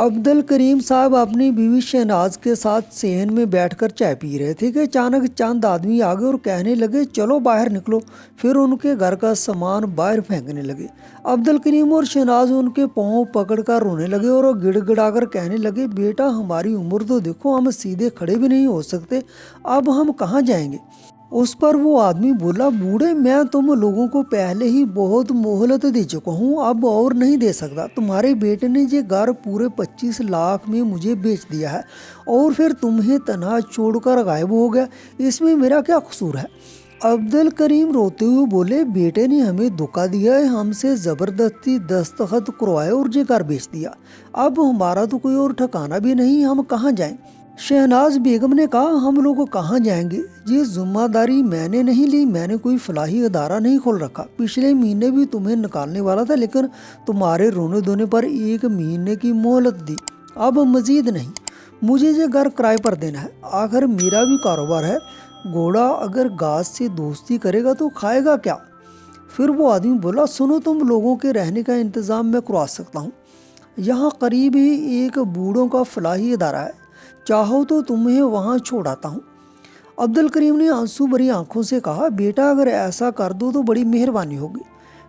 अब्दुल करीम साहब अपनी बीवी शहनाज के साथ सेहन में बैठकर चाय पी रहे थे कि अचानक चंद आदमी आ गए और कहने लगे चलो बाहर निकलो। फिर उनके घर का सामान बाहर फेंकने लगे। अब्दुल करीम और शहनाज उनके पाँव पकड़कर रोने लगे और वो गिड़गिड़ाकर कहने लगे बेटा हमारी उम्र तो देखो, हम सीधे खड़े भी नहीं हो सकते, अब हम कहाँ जाएंगे। उस पर वो आदमी बोला बूढ़े, मैं तुम लोगों को पहले ही बहुत मोहलत दे चुका हूँ, अब और नहीं दे सकता। तुम्हारे बेटे ने ये घर पूरे 25 लाख में मुझे बेच दिया है और फिर तुम्हें तनहा छोड़कर गायब हो गया, इसमें मेरा क्या कसूर है। अब्दुल करीम रोते हुए बोले बेटे ने हमें धोखा दिया है, हमसे ज़बरदस्ती दस्तखत करवाए और ये घर बेच दिया। अब हमारा तो कोई और ठिकाना भी नहीं, हम कहाँ जाएं। शहनाज बेगम ने कहा हम लोग कहाँ जाएंगे, ये जिम्मेदारी मैंने नहीं ली, मैंने कोई फलाही अदारा नहीं खोल रखा। पिछले महीने भी तुम्हें निकालने वाला था लेकिन तुम्हारे रोने धोने पर 1 महीने की मोहलत दी, अब मजीद नहीं। मुझे ये घर किराए पर देना है, आखिर मेरा भी कारोबार है। घोड़ा अगर घास से दोस्ती करेगा तो खाएगा क्या। फिर वो आदमी बोला सुनो, तुम लोगों के रहने का इंतज़ाम मैं करवा सकता हूँ, यहाँ करीब ही एक बूढ़ों का फलाही अदारा है, चाहो तो तुम्हें वहाँ छोड़ आता हूँ। अब्दुल करीम ने आंसू भरी आंखों से कहा बेटा अगर ऐसा कर दो तो बड़ी मेहरबानी होगी।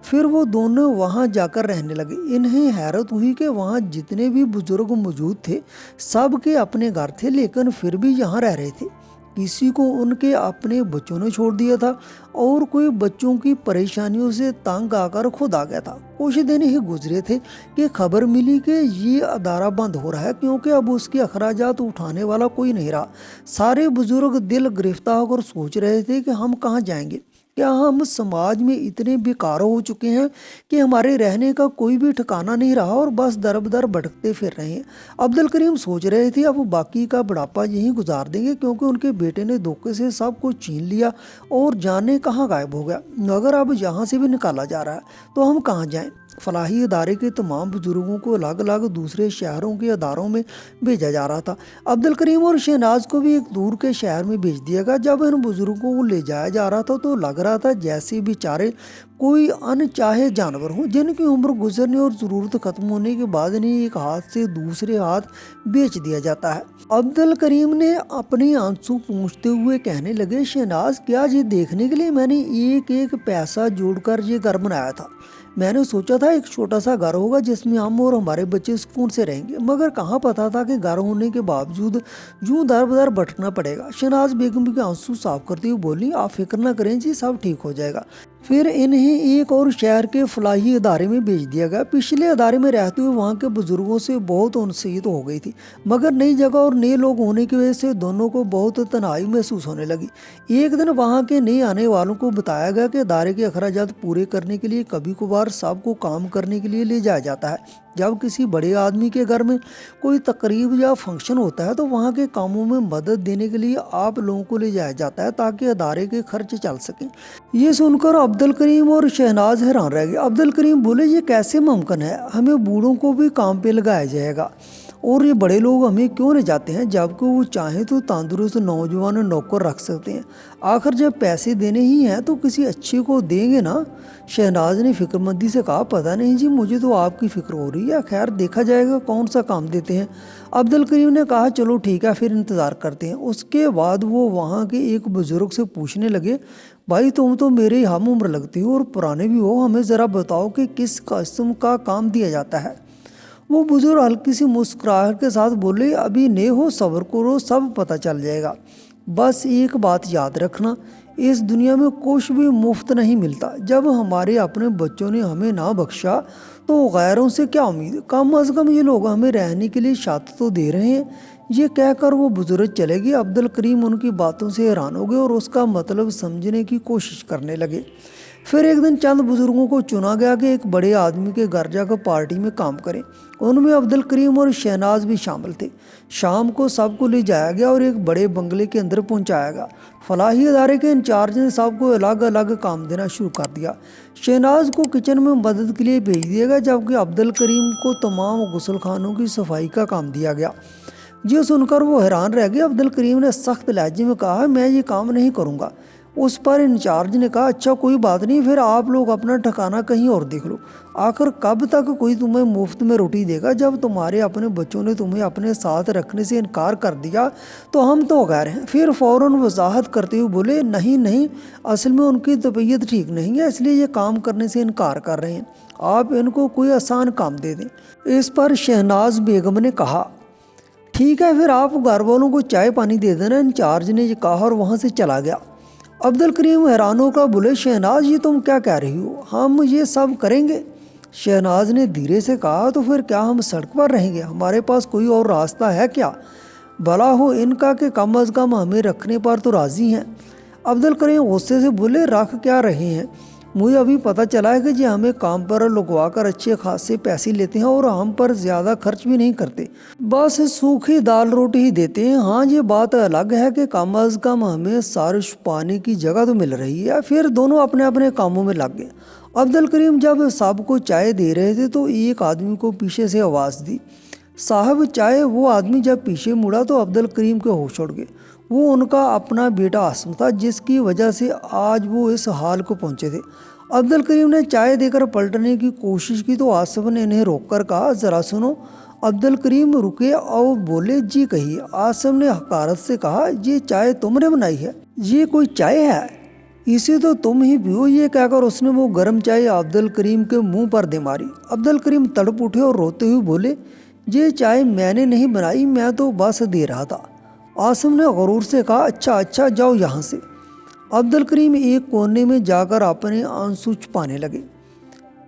फिर वो दोनों वहाँ जाकर रहने लगे। इन्हें हैरत हुई कि वहाँ जितने भी बुजुर्ग मौजूद थे सब के अपने घर थे लेकिन फिर भी यहाँ रह रहे थे। किसी को उनके अपने बच्चों ने छोड़ दिया था और कोई बच्चों की परेशानियों से तंग आकर खुद आ गया था। कुछ दिन ही गुजरे थे कि खबर मिली कि ये अदारा बंद हो रहा है क्योंकि अब उसके अखराजात उठाने वाला कोई नहीं रहा। सारे बुजुर्ग दिल गिरफ्तार होकर सोच रहे थे कि हम कहाँ जाएंगे, क्या हम समाज में इतने बेकार हो चुके हैं कि हमारे रहने का कोई भी ठिकाना नहीं रहा और बस दर बदर भटकते फिर रहे हैं। अब्दुल करीम सोच रहे थे अब बाकी का बुढ़ापा यहीं गुजार देंगे क्योंकि उनके बेटे ने धोखे से सब कुछ छीन लिया और जाने कहाँ गायब हो गया। मगर अब यहाँ से भी निकाला जा रहा है तो हम कहाँ जाएं। फलाही अदारे के तमाम बुजुर्गों को अलग अलग दूसरे शहरों के अदारों में भेजा जा रहा था। अब्दुल करीम और शहनाज को भी एक दूर के शहर में भेज दिया गया। जब इन बुजुर्गों को ले जाया जा रहा था तो लग रहा था जैसे बेचारे कोई अनचाहे जानवर हो जिनकी उम्र गुजरने और ज़रूरत खत्म होने के बाद इन्हें एक हाथ से दूसरे हाथ बेच दिया जाता है। अब्दुल करीम ने अपने आंसू पूंछते हुए कहने लगे शहनाज, क्या ये देखने के लिए मैंने एक एक पैसा जोड़कर ये घर बनाया था। मैंने सोचा था एक छोटा सा घर होगा जिसमें हम और हमारे बच्चे सुकून से रहेंगे, मगर कहाँ पता था कि घर होने के बावजूद यूं दर बदर भटकना पड़ेगा। शहनाज बेगम के आंसू साफ करते हुए बोली आप फिक्र न करें जी, सब ठीक हो जाएगा। फिर इन्हें एक और शहर के फलाही अदारे में भेज दिया गया। पिछले अदारे में रहते हुए वहाँ के बुजुर्गों से बहुत उनसीयत हो गई थी, मगर नई जगह और नए लोग होने की वजह से दोनों को बहुत तन्हाई महसूस होने लगी। एक दिन वहाँ के नए आने वालों को बताया गया कि अदारे के अखराजात पूरे करने के लिए कभी कभार सबको काम करने के लिए ले जाया जाता है। जब किसी बड़े आदमी के घर में कोई तकरीब या फंक्शन होता है तो वहाँ के कामों में मदद देने के लिए आप लोगों को ले जाया जाता है ताकि अदारे के खर्च चल सकें। ये सुनकर अब्दुल करीम और शहनाज हैरान रह गए। अब्दुल करीम बोले ये कैसे मुमकिन है, हमें बूढ़ों को भी काम पे लगाया जाएगा और ये बड़े लोग हमें क्यों ले जाते हैं, जबकि वो चाहें तो तंदुरुस्त नौजवान नौकर रख सकते हैं। आखिर जब पैसे देने ही हैं तो किसी अच्छे को देंगे ना। शहनाज ने फिक्रमंदी से कहा पता नहीं जी, मुझे तो आपकी फिक्र हो रही है, खैर देखा जाएगा कौन सा काम देते हैं। अब्दुल करीम ने कहा चलो ठीक है, फिर इंतज़ार करते हैं। उसके बाद वो वहाँ के एक बुजुर्ग से पूछने लगे भाई तुम तो मेरे हम उम्र लगती हो और पुराने भी हो, हमें ज़रा बताओ कि किस किस्म का काम दिया जाता है। वो बुजुर्ग हल्की सी मुस्कुराहट के साथ बोले अभी नए हो, सब्र करो, सब पता चल जाएगा। बस एक बात याद रखना, इस दुनिया में कुछ भी मुफ्त नहीं मिलता। जब हमारे अपने बच्चों ने हमें ना बख्शा तो गैरों से क्या उम्मीद, कम अज़ कम ये लोग हमें रहने के लिए छत तो दे रहे हैं। ये कहकर वो बुजुर्ग चले गए। अब्दुल करीम उनकी बातों से हैरान हो गए और उसका मतलब समझने की कोशिश करने लगे। फिर एक दिन चंद बुजुर्गों को चुना गया कि एक बड़े आदमी के घर जाकर पार्टी में काम करें। उनमें अब्दुल करीम और शहनाज भी शामिल थे। शाम को सबको ले जाया गया और एक बड़े बंगले के अंदर पहुंचाया गया। फलाही अदारे के इंचार्ज ने सबको अलग अलग काम देना शुरू कर दिया। शहनाज को किचन में मदद के लिए भेज दिया गया जबकि अब्दुल करीम को तमाम गुसल खानों की सफाई का काम दिया गया। ये सुनकर वो हैरान रह गए। अब्दुल करीम ने सख्त लहजे में कहा मैं ये काम नहीं करूँगा। उस पर इंचार्ज ने कहा अच्छा कोई बात नहीं, फिर आप लोग अपना ठिकाना कहीं और देख लो। आखिर कब तक कोई तुम्हें मुफ्त में रोटी देगा? जब तुम्हारे अपने बच्चों ने तुम्हें अपने साथ रखने से इनकार कर दिया तो हम तो गैर हैं। फिर फ़ौरन वजाहत करते हुए बोले नहीं नहीं, असल में उनकी तबीयत ठीक नहीं है, इसलिए ये काम करने से इनकार कर रहे हैं, आप इनको कोई आसान काम दे दें। इस पर शहनाज बेगम ने कहा ठीक है, फिर आप घर वालों को चाय पानी दे देना। इंचार्ज ने ये कहा और वहाँ से चला गया। अब्दुल करीम हैरान होकर बोले शहनाज ये तुम क्या कह रही हो, हम ये सब करेंगे? शहनाज ने धीरे से कहा तो फिर क्या हम सड़क पर रहेंगे? हमारे पास कोई और रास्ता है क्या? भला हो इनका कि कम अज़ कम हमें रखने पर तो राज़ी हैं। अब्दुल करीम गुस्से से बोले रख क्या रहे हैं? मुझे अभी पता चला है कि जी हमें काम पर लगवा कर अच्छे खासे पैसे लेते हैं और हम पर ज़्यादा खर्च भी नहीं करते, बस सूखी दाल रोटी ही देते हैं। हाँ ये बात अलग है कि कम अज़ कम हमें सारिश पाने की जगह तो मिल रही है। फिर दोनों अपने अपने कामों में लग गए। अब्दुल करीम जब सबको चाय दे रहे थे तो एक आदमी को पीछे से आवाज़ दी साहब चाय। वो आदमी जब पीछे मुड़ा तो अब्दुल करीम के होश उड़ गए। वो उनका अपना बेटा आसिम था, जिसकी वजह से आज वो इस हाल को पहुंचे थे। अब्दुल करीम ने चाय देकर पलटने की कोशिश की तो आसिफ ने इन्हें रोककर कहा ज़रा सुनो। अब्दुल करीम रुके और बोले जी कहिए। आसिफ ने हकारत से कहा ये चाय तुमने बनाई है? ये कोई चाय है? इसे तो तुम ही पियो। ये कहकर उसने वो गर्म चाय अब्दुल करीम के मुंह पर दे मारी। अब्दुल करीम तड़प उठे और रोते हुए बोले ये चाय मैंने नहीं बनाई, मैं तो बस दे रहा था। आसिम ने गरूर से कहा अच्छा अच्छा जाओ यहाँ से। अब्दुल करीम एक कोने में जाकर अपने आंसू छुपाने लगे।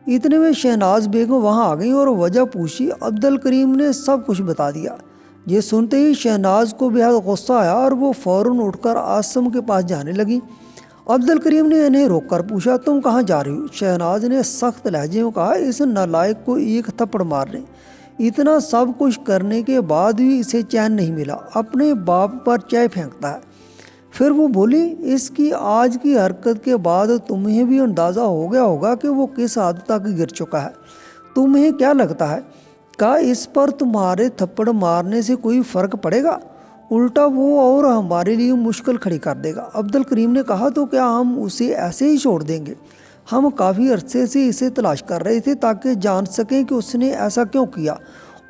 इतने में शहनाज बेगम वहाँ आ गई और वजह पूछी। अब्दुल करीम ने सब कुछ बता दिया। ये सुनते ही शहनाज को बेहद गुस्सा आया और वो फ़ौरन उठकर आसिम के पास जाने लगी। अब्दुल करीम ने इन्हें रोककर पूछा तुम कहाँ जा रही हो? शहनाज ने सख्त लहजे में कहा इस नालायक को एक थप्पड़ मारने। इतना सब कुछ करने के बाद भी इसे चैन नहीं मिला, अपने बाप पर चाय फेंकता है। फिर वो बोली इसकी आज की हरकत के बाद तुम्हें भी अंदाज़ा हो गया होगा कि वो किस हद तक गिर चुका है। तुम्हें क्या लगता है क्या इस पर तुम्हारे थप्पड़ मारने से कोई फ़र्क पड़ेगा? उल्टा वो और हमारे लिए मुश्किल खड़ी कर देगा। अब्दुल करीम ने कहा तो क्या हम उसे ऐसे ही छोड़ देंगे? हम काफ़ी अरसे से इसे तलाश कर रहे थे ताकि जान सकें कि उसने ऐसा क्यों किया,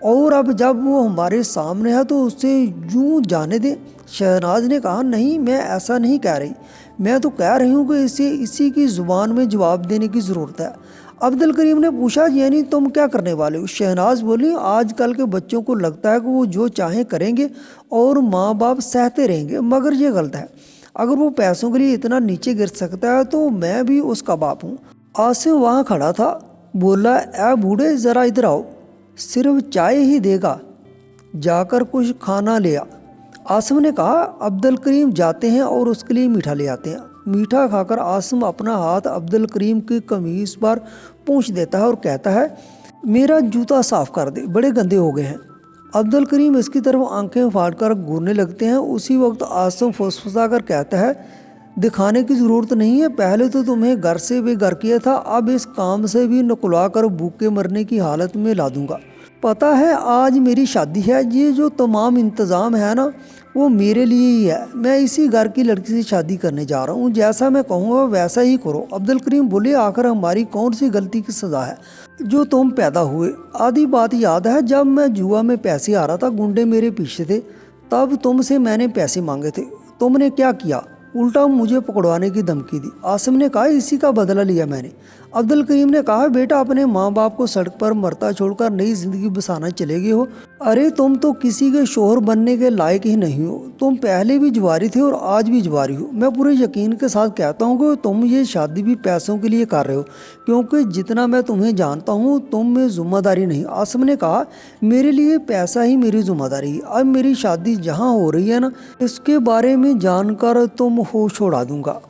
और अब जब वो हमारे सामने है तो उसे यूं जाने दें। शहनाज ने कहा नहीं मैं ऐसा नहीं कह रही, मैं तो कह रही हूँ कि इसे इसी की ज़ुबान में जवाब देने की ज़रूरत है। अब्दुल करीम ने पूछा यानी तुम क्या करने वाले हो? शहनाज बोली आजकल के बच्चों को लगता है कि वो जो चाहें करेंगे और माँ बाप सहते रहेंगे, मगर ये गलत है। अगर वो पैसों के लिए इतना नीचे गिर सकता है तो मैं भी उसका बाप हूँ। आसिम वहाँ खड़ा था, बोला ए बूढ़े ज़रा इधर आओ, सिर्फ चाय ही देगा, जाकर कुछ खाना ले आ। आसिम ने कहा। अब्दुल करीम जाते हैं और उसके लिए मीठा ले आते हैं। मीठा खाकर आसिम अपना हाथ अब्दुल करीम की कमीज़ पर पूंछ देता है और कहता है मेरा जूता साफ़ कर दे, बड़े गंदे हो गए हैं। अब्दुल करीम इसकी तरफ आंखें फाड़कर घूरने लगते हैं। उसी वक्त आसिम फुसफुसा कर कहता है दिखाने की ज़रूरत नहीं है, पहले तो तुम्हें घर से बेघर किया था, अब इस काम से भी निकलवा कर भूखे मरने की हालत में ला दूंगा। पता है आज मेरी शादी है, ये जो तमाम इंतज़ाम है ना वो मेरे लिए ही है। मैं इसी घर की लड़की से शादी करने जा रहा हूँ, जैसा मैं कहूँगा वैसा ही करो। अब्दुल करीम बोले आखिर हमारी कौन सी गलती की सज़ा है जो तुम पैदा हुए? आधी बात याद है जब मैं जुआ में पैसे आ रहा था, गुंडे मेरे पीछे थे, तब तुमसे मैंने पैसे मांगे थे, तुमने क्या किया? उल्टा मुझे पकड़वाने की धमकी दी। आसिम ने कहा इसी का बदला लिया मैंने। अब्दुल करीम ने कहा बेटा अपने माँ बाप को सड़क पर मरता छोड़कर नई जिंदगी बसाना चले गए हो। अरे तुम तो किसी के शोहर बनने के लायक ही नहीं हो, तुम पहले भी जुआरी थे और आज भी जुआरी हो। मैं पूरे यकीन के साथ कहता हूँ कि तुम ये शादी भी पैसों के लिए कर रहे हो, क्योंकि जितना मैं तुम्हें जानता हूँ तुम में जिम्मेदारी नहीं। आसिम ने कहा मेरे लिए पैसा ही मेरी जिम्मेदारी है। अब मेरी शादी जहाँ हो रही है ना, इसके बारे में जानकर तुम होश उड़ा दूंगा।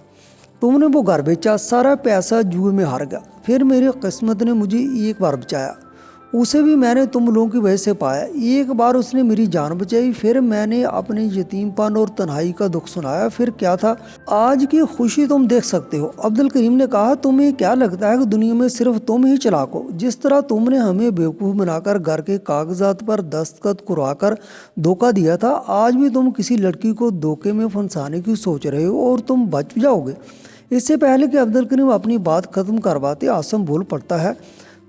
तुमने वो घर बेचा, सारा पैसा जुए में हार गया, फिर मेरी किस्मत ने मुझे एक बार बचाया, उसे भी मैंने तुम लोगों की वजह से पाया। एक बार उसने मेरी जान बचाई, फिर मैंने अपने यतीमपन और तन्हाई का दुख सुनाया, फिर क्या था, आज की खुशी तुम देख सकते हो। अब्दुल करीम ने कहा, तुम्हें क्या लगता है कि दुनिया में सिर्फ तुम ही चालाक हो? जिस तरह तुमने हमें बेवकूफ़ बनाकर घर के कागजात पर दस्तखत करवाकर धोखा दिया था, आज भी तुम किसी लड़की को धोखे में फंसाने की सोच रहे हो और तुम बच जाओगे। इससे पहले कि अब्दुल करीम अपनी बात खत्म करवाते, आसिम बोल पड़ता है,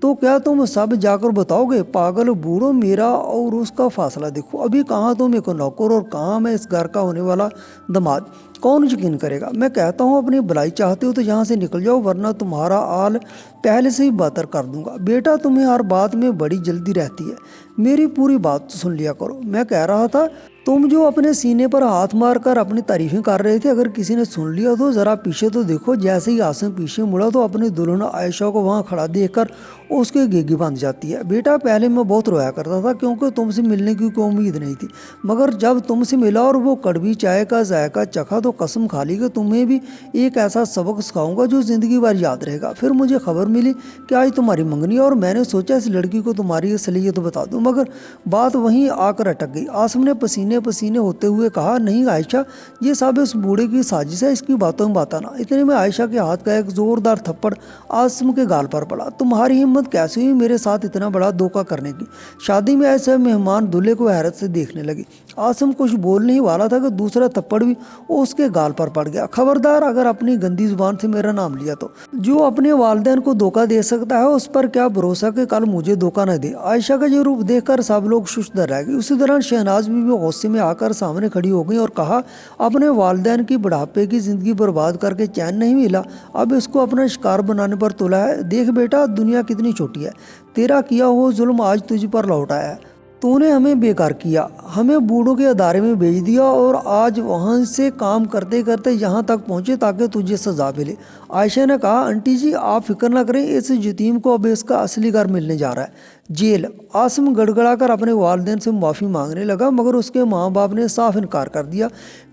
तो क्या तुम सब जाकर बताओगे? पागल बूढ़ो, मेरा और उसका फासला देखो। अभी कहाँ तुम एक नौकर और कहाँ मैं इस घर का होने वाला दामाद। कौन यकीन करेगा? मैं कहता हूँ अपनी भलाई चाहते हो तो यहाँ से निकल जाओ, वरना तुम्हारा हाल पहले से ही बदतर कर दूंगा। बेटा, तुम्हें हर बात में बड़ी जल्दी रहती है, मेरी पूरी बात तो सुन लिया करो। मैं कह रहा था, तुम जो अपने सीने पर हाथ मार कर अपनी तारीफें कर रहे थे, अगर किसी ने सुन लिया तो ज़रा पीछे तो देखो। जैसे ही आसिम पीछे मुड़ा तो अपनी दुल्हन आयशा को वहाँ खड़ा देखकर उसके गेगी बंध जाती है। बेटा, पहले मैं बहुत रोया करता था क्योंकि तुमसे मिलने की कोई उम्मीद नहीं थी, मगर जब तुमसे मिला और वो कड़वी चाय का जायका चखा तो कसम खा ली कि तुम्हें भी एक ऐसा सबक सिखाऊंगा जो ज़िंदगी भर याद रहेगा। फिर मुझे खबर मिली कि आज तुम्हारी मंगनी, और मैंने सोचा इस लड़की को तुम्हारी असलियत बता दूं, मगर बात वहीं आकर अटक गई। आसिम ने पसीने पसीने होते हुए कहा, नहीं आयशा, ये सब इस बूढ़े की साजिश है, इसकी बातों में बात आना। इतने में आयशा के हाथ का एक जोरदार थप्पड़ आसिम के गाल पर पड़ा। तुम्हारी हिम्मत कैसे हुई मेरे साथ इतना बड़ा धोखा करने की? शादी में ऐसे मेहमान दूल्हे को हैरत से देखने लगे। आसिम कुछ बोलने ही वाला था कि दूसरा थप्पड़ भी उसके गाल पर पड़ गया। खबरदार, अगर अपनी गंदी जुबान से मेरा नाम लिया तो। जो अपने वालिदैन को धोखा दे सकता है उस पर क्या भरोसा कि कल मुझे धोखा न दे। आयशा का ये रूप देखकर सब लोग शुशदर रह गए। उसी दौरान शहनाज भी गुस्से में आकर सामने खड़ी हो गई और कहा, अपने वालिदैन की बुढ़ापे की जिंदगी बर्बाद करके चैन नहीं मिला, अब इसको अपना शिकार बनाने पर तुला है। देख बेटा, दुनिया कितनी छोटी है, तेरा किया हुआ जुल्म आज तुझ पर लौट आया है। तूने हमें बेकार किया, हमें बूढ़ों के अदारे में भेज दिया और आज वहाँ से काम करते करते यहाँ तक पहुँचे ताकि तुझे सजा मिले। आयशा ने कहा, आंटी जी आप फिक्र ना करें, इस यतीम को अब इसका असली घर मिलने जा रहा है, जेल। आसिम गड़गड़ाकर अपने वालिदैन से माफ़ी मांगने लगा, मगर उसके माँ बाप ने साफ इनकार कर दिया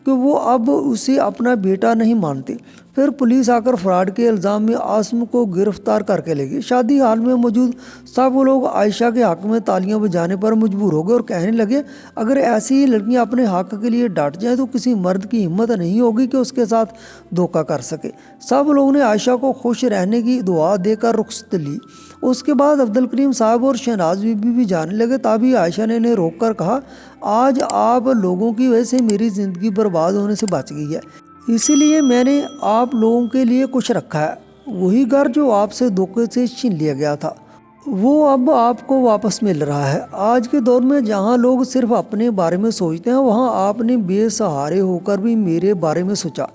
कि वो अब उसे अपना बेटा नहीं मानते। फिर पुलिस आकर फ्रॉड के इल्ज़ाम में आसिम को गिरफ्तार करके ले गई। शादी हाल में मौजूद सब लोग आयशा के हक़ में तालियां बजाने पर मजबूर हो गए और कहने लगे, अगर ऐसी ही लड़कियां अपने हक़ के लिए डट जाएं तो किसी मर्द की हिम्मत नहीं होगी कि उसके साथ धोखा कर सके। सब लोगों ने आयशा को खुश रहने की दुआ देकर रुखसत ली। उसके बाद अब्दुल करीम साहब और शहनाज बीबी भी जाने लगे। तभी आयशा ने इन्हें रोक कर कहा, आज आप लोगों की वजह से मेरी ज़िंदगी बर्बाद होने से बच गई है, इसीलिए मैंने आप लोगों के लिए कुछ रखा है। वही घर जो आपसे धोखे से छीन लिया गया था, वो अब आपको वापस मिल रहा है। आज के दौर में जहाँ लोग सिर्फ अपने बारे में सोचते हैं, वहाँ आपने बेसहारे होकर भी मेरे बारे में सोचा,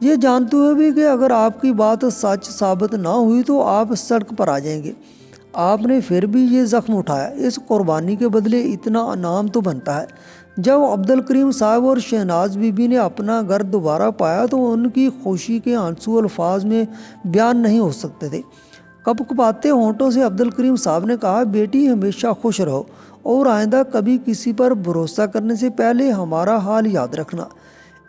ये जानते हुए भी कि अगर आपकी बात सच साबित ना हुई तो आप सड़क पर आ जाएंगे। आपने फिर भी ये ज़ख्म उठाया, इस कुर्बानी के बदले इतना इनाम तो बनता है। जब अब्दुल करीम साहब और शहनाज बीबी ने अपना घर दोबारा पाया तो उनकी खुशी के आंसू अल्फाज में बयान नहीं हो सकते थे। कपकपाते होंठों से अब्दुल करीम साहब ने कहा, बेटी हमेशा खुश रहो और आइंदा कभी किसी पर भरोसा करने से पहले हमारा हाल याद रखना।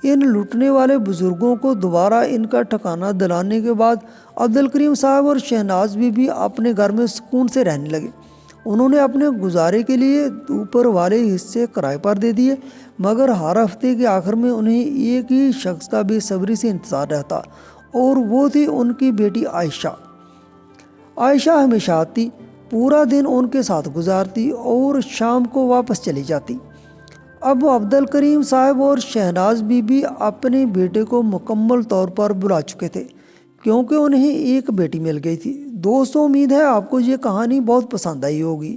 इन लूटने वाले बुजुर्गों को दोबारा इनका ठिकाना दिलाने के बाद अब्दुल करीम साहब और शहनाज बीबी अपने घर में सुकून से रहने लगे। उन्होंने अपने गुजारे के लिए ऊपर वाले हिस्से किराए पर दे दिए, मगर हर हफ्ते के आखिर में उन्हें एक ही शख्स का बेसब्री से इंतज़ार रहता और वो थी उनकी बेटी आयशा। आयशा हमेशा आती, पूरा दिन उनके साथ गुजारती और शाम को वापस चली जाती। अब अब्दुल करीम साहब और शहनाज बीबी अपने बेटे को मुकम्मल तौर पर बुला चुके थे क्योंकि उन्हें एक बेटी मिल गई थी। दोस्तों, उम्मीद है आपको ये कहानी बहुत पसंद आई होगी।